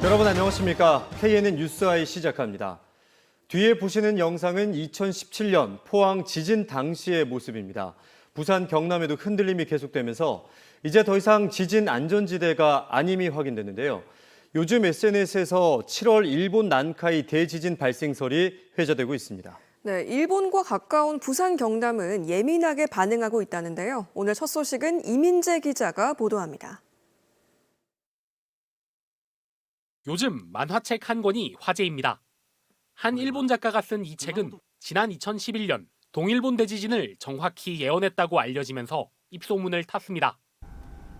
여러분 안녕하십니까? KNN 뉴스아이 시작합니다. 뒤에 보시는 영상은 2017년 포항 지진 당시의 모습입니다. 부산 경남에도 흔들림이 계속되면서 이제 더 이상 지진 안전지대가 아님이 확인됐는데요. 요즘 SNS에서 7월 일본 난카이 대지진 발생설이 회자되고 있습니다. 네, 일본과 가까운 부산 경남은 예민하게 반응하고 있다는데요. 오늘 첫 소식은 이민재 기자가 보도합니다. 요즘 만화책 한 권이 화제입니다. 한 일본 작가가 쓴 이 책은 지난 2011년 동일본 대지진을 정확히 예언했다고 알려지면서 입소문을 탔습니다.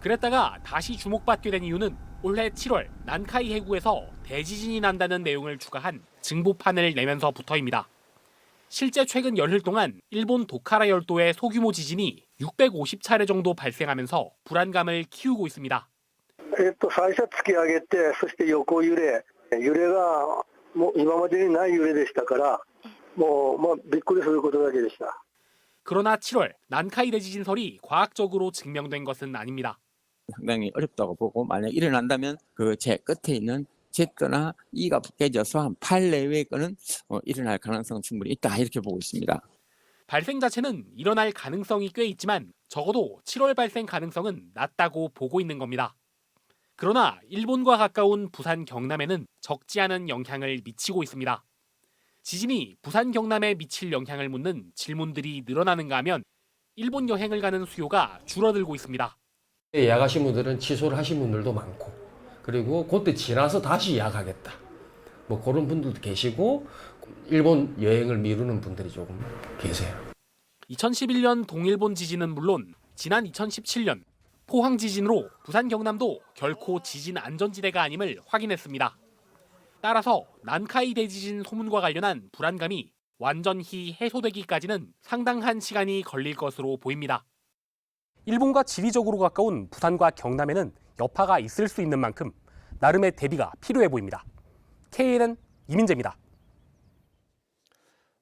그랬다가 다시 주목받게 된 이유는 올해 7월 난카이 해구에서 대지진이 난다는 내용을 추가한 증보판을 내면서부터입니다. 실제 최근 열흘 동안 일본 도카라 열도의 소규모 지진이 650차례 정도 발생하면서 불안감을 키우고 있습니다. 最初突き上げて、そして横揺れがもう今までにない揺れでしたから、もうびっくりすることだけでした。 그러나 7월 난카이 대지진설이 과학적으로 증명된 것은 아닙니다. 상당히 어렵다고 보고 만약 일어난다면 그 제 끝에 있는 Z나 E가 깨져서 한 8 내외의 거는 일어날 가능성은 충분히 있다 이렇게 보고 있습니다. 발생 자체는 일어날 가능성이 꽤 있지만 적어도 7월 발생 가능성은 낮다고 보고 있는 겁니다. 그러나 일본과 가까운 부산 경남에는 적지 않은 영향을 미치고 있습니다. 지진이 부산 경남에 미칠 영향을 묻는 질문들이 늘어나는가 하면 일본 여행을 가는 수요가 줄어들고 있습니다. 예약하신 분들은 취소를 하신 분들도 많고, 그리고 그때 지나서 다시 예약하겠다, 뭐 그런 분들도 계시고, 일본 여행을 미루는 분들이 조금 계세요. 2011년 동일본 지진은 물론 지난 2017년 포항 지진으로 부산 경남도 결코 지진 안전지대가 아님을 확인했습니다. 따라서 난카이 대지진 소문과 관련한 불안감이 완전히 해소되기까지는 상당한 시간이 걸릴 것으로 보입니다. 일본과 지리적으로 가까운 부산과 경남에는 여파가 있을 수 있는 만큼 나름의 대비가 필요해 보입니다. KNN 이민재입니다.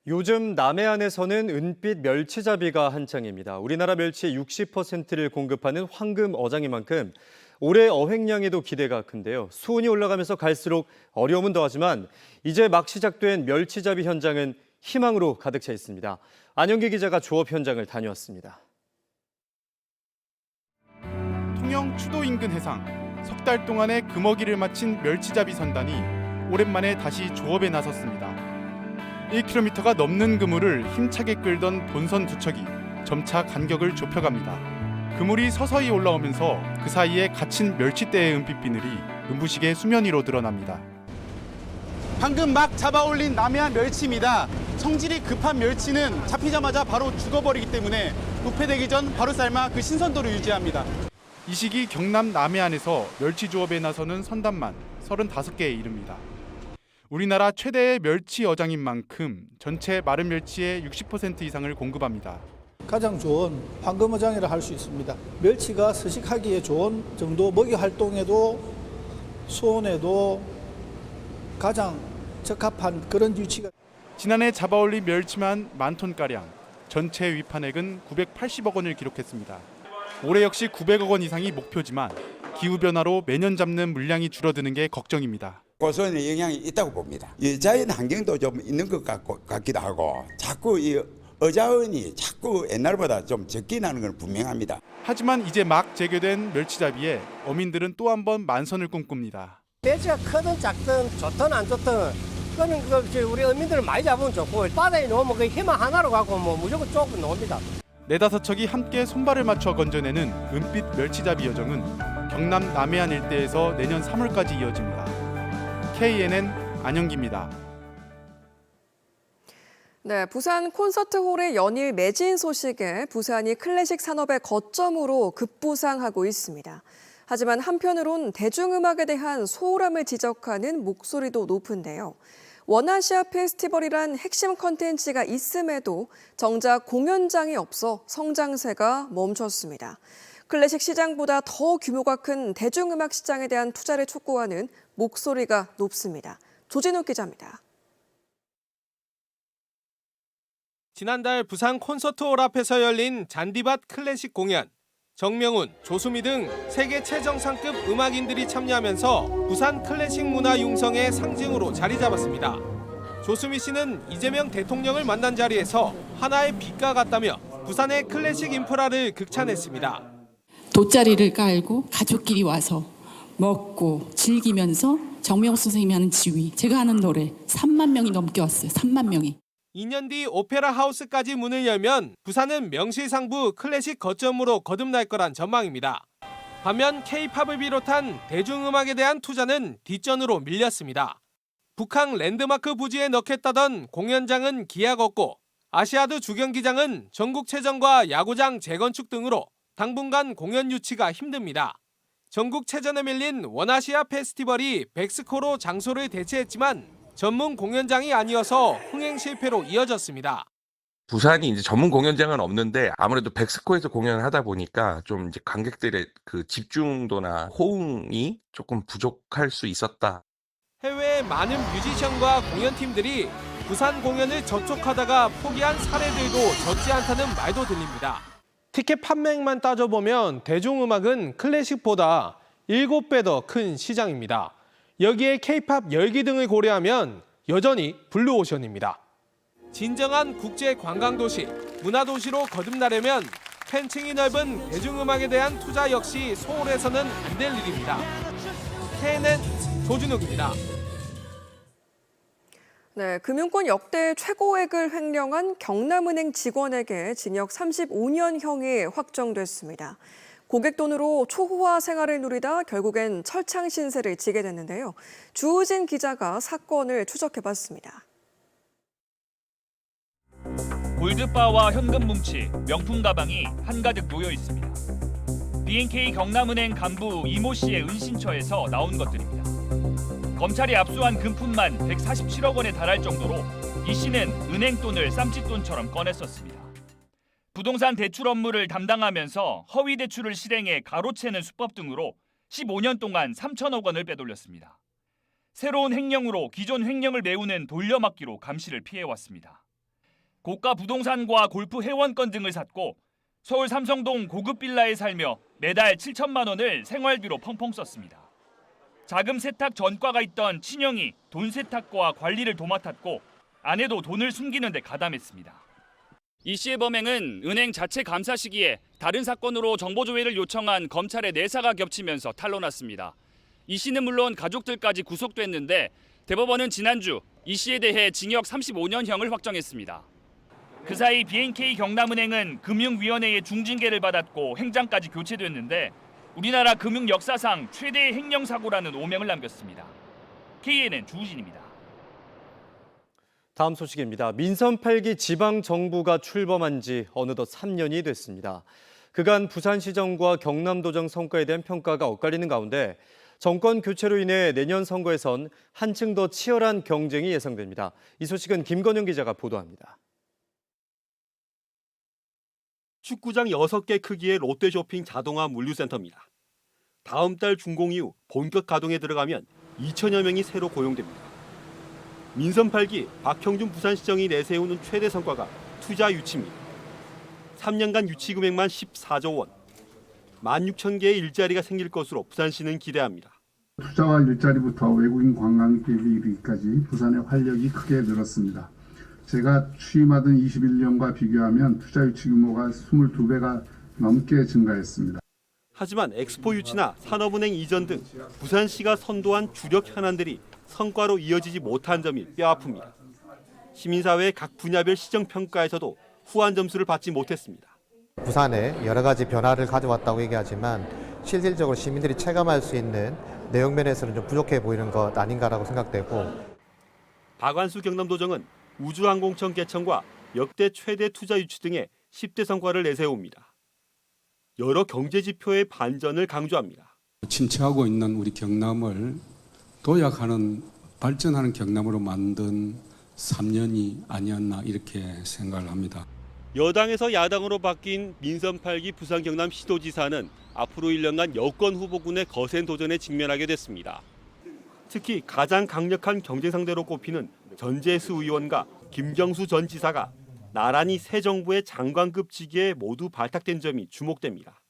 요즘 남해안에서는 은빛 멸치잡이가 한창입니다. 우리나라 멸치의 60%를 공급하는 황금 어장인 만큼 올해 어획량에도 기대가 큰데요. 수온이 올라가면서 갈수록 어려움은 더하지만 이제 막 시작된 멸치잡이 현장은 희망으로 가득 차 있습니다. 안영기 기자가 조업 현장을 다녀왔습니다. 통영 추도 인근 해상, 석 달 동안의 금어기를 마친 멸치잡이 선단이 오랜만에 다시 조업에 나섰습니다. 1km가 넘는 그물을 힘차게 끌던 본선 두 척이 점차 간격을 좁혀갑니다. 그물이 서서히 올라오면서 그 사이에 갇힌 멸치대의 은빛 비늘이 눈부시게 수면 위로 드러납니다. 방금 막 잡아올린 남해안 멸치입니다. 성질이 급한 멸치는 잡히자마자 바로 죽어버리기 때문에 부패되기 전 바로 삶아 그 신선도를 유지합니다. 이 시기 경남 남해안에서 멸치 조업에 나서는 선단만 35개에 이릅니다. 우리나라 최대의 멸치 어장인 만큼 전체 마른 멸치의 60% 이상을 공급합니다. 가장 좋은 황금어장이라 할 수 있습니다. 멸치가 서식하기에 좋은 정도, 먹이 활동에도 수온에도 가장 적합한 그런 위치가. 지난해 잡아올린 멸치만 10,000톤가량, 전체 위판액은 980억 원을 기록했습니다. 올해 역시 900억 원 이상이 목표지만 기후변화로 매년 잡는 물량이 줄어드는 게 걱정입니다. 고소인의 영향이 있다고 봅니다. 이 자연 환경도 좀 있는 것 같기도 하고 자꾸 이 어자원이 자꾸 옛날보다 좀 적게 나는 건 분명합니다. 하지만 이제 막 재개된 멸치잡이에 어민들은 또 한 번 만선을 꿈꿉니다. 멸치가 크든 작든 좋든 안 좋든 그거는 우리 어민들을 많이 잡으면 좋고 바다에 놓으면 그 희망 하나로 갖고 뭐 무조건 조금 나옵니다. 4-5척이 함께 손발을 맞춰 건져내는 은빛 멸치잡이 여정은 경남 남해안 일대에서 내년 3월까지 이어집니다. KNN 안영기입니다. 네, 부산 콘서트홀의 연일 매진 소식에 부산이 클래식 산업의 거점으로 급부상하고 있습니다. 하지만 한편으론 대중음악에 대한 소홀함을 지적하는 목소리도 높은데요. 원아시아 페스티벌이란 핵심 컨텐츠가 있음에도 정작 공연장이 없어 성장세가 멈췄습니다. 클래식 시장보다 더 규모가 큰 대중음악 시장에 대한 투자를 촉구하는 목소리가 높습니다. 조진욱 기자입니다. 지난달 부산 콘서트홀 앞에서 열린 잔디밭 클래식 공연. 정명훈, 조수미 등 세계 최정상급 음악인들이 참여하면서 부산 클래식 문화 융성의 상징으로 자리 잡았습니다. 조수미 씨는 이재명 대통령을 만난 자리에서 하나의 빛과 같다며 부산의 클래식 인프라를 극찬했습니다. 돗자리를 깔고 가족끼리 와서 먹고 즐기면서 정명훈 선생님이 하는 지휘, 제가 하는 노래 3만 명이 넘게 왔어요. 3만 명이. 2년 뒤 오페라 하우스까지 문을 열면 부산은 명실상부 클래식 거점으로 거듭날 거란 전망입니다. 반면 K-팝을 비롯한 대중음악에 대한 투자는 뒷전으로 밀렸습니다. 북한 랜드마크 부지에 넣겠다던 공연장은 기약없고 아시아드 주경기장은 전국체전과 야구장 재건축 등으로 당분간 공연 유치가 힘듭니다. 전국체전에 밀린 원아시아 페스티벌이 백스코로 장소를 대체했지만 전문 공연장이 아니어서 흥행 실패로 이어졌습니다. 부산이 이제 전문 공연장은 없는데 아무래도 백스코에서 공연을 하다 보니까 좀 이제 관객들의 그 집중도나 호응이 조금 부족할 수 있었다. 해외의 많은 뮤지션과 공연팀들이 부산 공연을 접촉하다가 포기한 사례들도 적지 않다는 말도 들립니다. 티켓 판매액만 따져보면 대중음악은 클래식보다 7배 더 큰 시장입니다. 여기에 K-팝 열기 등을 고려하면 여전히 블루오션입니다. 진정한 국제 관광도시, 문화도시로 거듭나려면 팬층이 넓은 대중음악에 대한 투자 역시 소홀해서는 안 될 일입니다. KNN 조준욱입니다. 네, 금융권 역대 최고액을 횡령한 경남은행 직원에게 징역 35년형이 확정됐습니다. 고객 돈으로 초호화 생활을 누리다 결국엔 철창 신세를 지게 됐는데요. 주우진 기자가 사건을 추적해봤습니다. 골드바와 현금 뭉치, 명품 가방이 한가득 놓여 있습니다. B&K 경남은행 간부 이모 씨의 은신처에서 나온 것들입니다. 검찰이 압수한 금품만 147억 원에 달할 정도로 이 씨는 은행 돈을 쌈짓돈처럼 꺼냈었습니다. 부동산 대출 업무를 담당하면서 허위 대출을 실행해 가로채는 수법 등으로 15년 동안 3천억 원을 빼돌렸습니다. 새로운 횡령으로 기존 횡령을 메우는 돌려막기로 감시를 피해왔습니다. 고가 부동산과 골프 회원권 등을 샀고 서울 삼성동 고급 빌라에 살며 매달 7천만 원을 생활비로 펑펑 썼습니다. 자금 세탁 전과가 있던 친형이 돈 세탁과 관리를 도맡았고 아내도 돈을 숨기는 데 가담했습니다. 이 씨의 범행은 은행 자체 감사 시기에 다른 사건으로 정보 조회를 요청한 검찰의 내사가 겹치면서 탄로났습니다. 이 씨는 물론 가족들까지 구속됐는데 대법원은 지난주 이 씨에 대해 징역 35년형을 확정했습니다. 그 사이 B&K 경남은행은 금융위원회의 중징계를 받았고 행장까지 교체됐는데 우리나라 금융 역사상 최대의 횡령 사고라는 오명을 남겼습니다. KNN 주우진입니다. 다음 소식입니다. 민선 8기 지방정부가 출범한 지 어느덧 3년이 됐습니다. 그간 부산시정과 경남도정 성과에 대한 평가가 엇갈리는 가운데 정권 교체로 인해 내년 선거에선 한층 더 치열한 경쟁이 예상됩니다. 이 소식은 김건영 기자가 보도합니다. 축구장 6개 크기의 롯데쇼핑 자동화 물류센터입니다. 다음 달 준공 이후 본격 가동에 들어가면 2천여 명이 새로 고용됩니다. 민선 8기 박형준 부산시정이 내세우는 최대 성과가 투자 유치입니다. 3년간 유치 금액만 14조 원, 16,000개의 일자리가 생길 것으로 부산시는 기대합니다. 투자와 일자리부터 외국인 관광객에 이르기까지 부산의 활력이 크게 늘었습니다. 제가 취임하던 21년과 비교하면 투자 유치 규모가 22배가 넘게 증가했습니다. 하지만 엑스포 유치나 산업은행 이전 등 부산시가 선도한 주력 현안들이 성과로 이어지지 못한 점이 뼈아픕니다. 시민사회의 각 분야별 시정평가에서도 후한 점수를 받지 못했습니다. 부산에 여러 가지 변화를 가져왔다고 얘기하지만 실질적으로 시민들이 체감할 수 있는 내용 면에서는 좀 부족해 보이는 것 아닌가라고 생각되고, 박완수 경남도정은 우주항공청 개청과 역대 최대 투자 유치 등의 10대 성과를 내세웁니다. 여러 경제지표의 반전을 강조합니다. 침체하고 있는 우리 경남을 도약하는 발전하는 경남으로 만든 3년이 아니었나 이렇게 생각을 합니다. 여당에서 야당으로 바뀐 민선 8기 부산 경남 시도지사는 앞으로 1년간 여권 후보군의 거센 도전에 직면하게 됐습니다. 특히 가장 강력한 경쟁 상대로 꼽히는 전재수 의원과 김경수 전 지사가 나란히 새 정부의 장관급 직위에 모두 발탁된 점이 주목됩니다.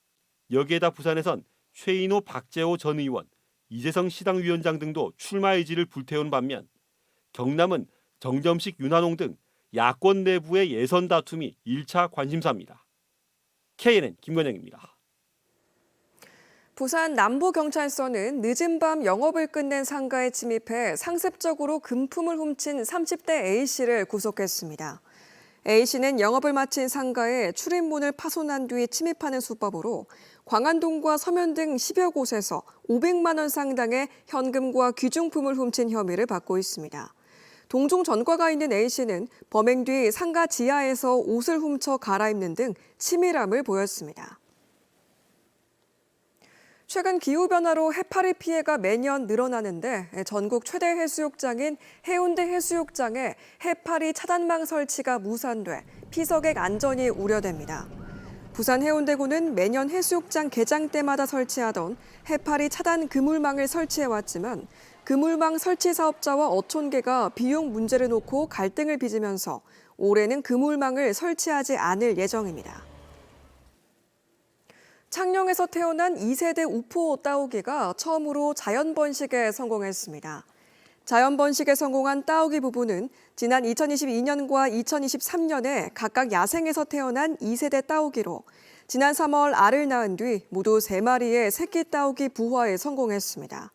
여기에다 부산에선 최인호 박재호 전 의원, 이재성 시당위원장 등도 출마 의지를 불태운 반면 경남은 정점식 윤한홍 등 야권 내부의 예선 다툼이 1차 관심사입니다. KNN 김건영입니다. 부산 남부경찰서는 늦은 밤 영업을 끝낸 상가에 침입해 상습적으로 금품을 훔친 30대 A씨를 구속했습니다. A씨는 영업을 마친 상가에 출입문을 파손한 뒤 침입하는 수법으로 광안동과 서면 등 10여 곳에서 500만 원 상당의 현금과 귀중품을 훔친 혐의를 받고 있습니다. 동종 전과가 있는 A씨는 범행 뒤 상가 지하에서 옷을 훔쳐 갈아입는 등 치밀함을 보였습니다. 최근 기후변화로 해파리 피해가 매년 늘어나는데 전국 최대 해수욕장인 해운대 해수욕장에 해파리 차단망 설치가 무산돼 피서객 안전이 우려됩니다. 부산 해운대구는 매년 해수욕장 개장 때마다 설치하던 해파리 차단 그물망을 설치해왔지만 그물망 설치 사업자와 어촌계가 비용 문제를 놓고 갈등을 빚으면서 올해는 그물망을 설치하지 않을 예정입니다. 창녕에서 태어난 2세대 우포 따오기가 처음으로 자연 번식에 성공했습니다. 자연 번식에 성공한 따오기 부부는 지난 2022년과 2023년에 각각 야생에서 태어난 2세대 따오기로 지난 3월 알을 낳은 뒤 모두 3마리의 새끼 따오기 부화에 성공했습니다.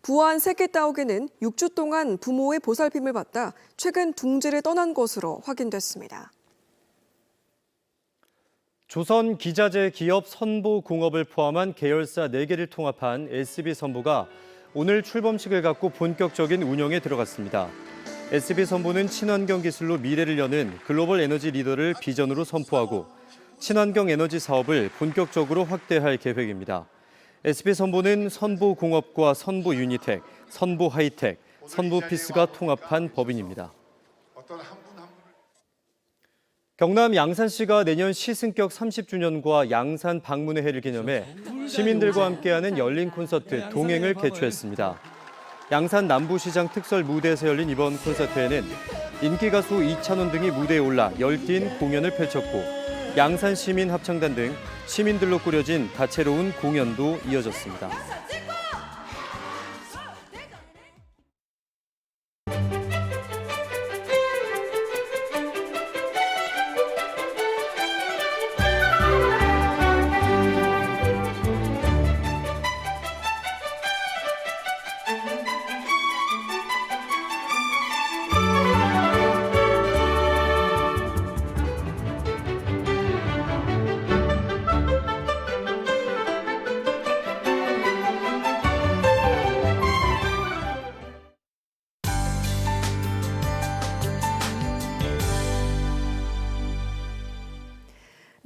부화한 새끼 따오기는 6주 동안 부모의 보살핌을 받다 최근 둥지를 떠난 것으로 확인됐습니다. 조선 기자재 기업 선보공업을 포함한 계열사 4개를 통합한 SB선보가 오늘 출범식을 갖고 본격적인 운영에 들어갔습니다. SB선보는 친환경 기술로 미래를 여는 글로벌 에너지 리더를 비전으로 선포하고 친환경 에너지 사업을 본격적으로 확대할 계획입니다. SB선보는 선보공업과 선보유니텍, 선보하이텍, 선보피스가 통합한 법인입니다. 경남 양산시가 내년 시승격 30주년과 양산 방문의 해를 기념해 시민들과 함께하는 열린 콘서트 동행을 개최했습니다. 양산 남부시장 특설 무대에서 열린 이번 콘서트에는 인기 가수 이찬원 등이 무대에 올라 열띤 공연을 펼쳤고 양산 시민 합창단 등 시민들로 꾸려진 다채로운 공연도 이어졌습니다.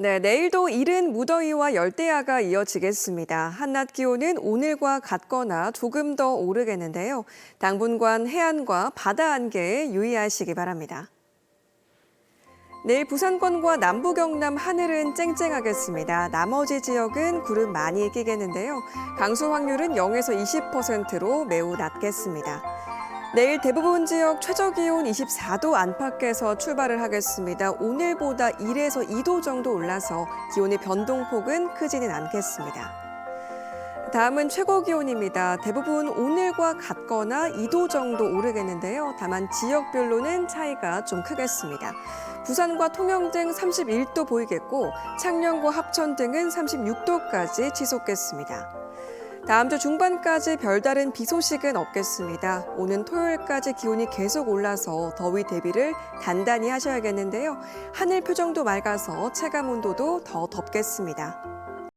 네, 내일도 이른 무더위와 열대야가 이어지겠습니다. 한낮 기온은 오늘과 같거나 조금 더 오르겠는데요. 당분간 해안과 바다 안개에 유의하시기 바랍니다. 내일 부산권과 남부 경남 하늘은 쨍쨍하겠습니다. 나머지 지역은 구름 많이 끼겠는데요. 강수 확률은 0에서 20%로 매우 낮겠습니다. 내일 대부분 지역 최저기온 24도 안팎에서 출발을 하겠습니다. 오늘보다 1에서 2도 정도 올라서 기온의 변동폭은 크지는 않겠습니다. 다음은 최고기온입니다. 대부분 오늘과 같거나 2도 정도 오르겠는데요. 다만 지역별로는 차이가 좀 크겠습니다. 부산과 통영 등 31도 보이겠고 창녕과 합천 등은 36도까지 치솟겠습니다. 다음 주 중반까지 별다른 비 소식은 없겠습니다. 오는 토요일까지 기온이 계속 올라서 더위 대비를 단단히 하셔야겠는데요. 하늘 표정도 맑아서 체감 온도도 더 덥겠습니다.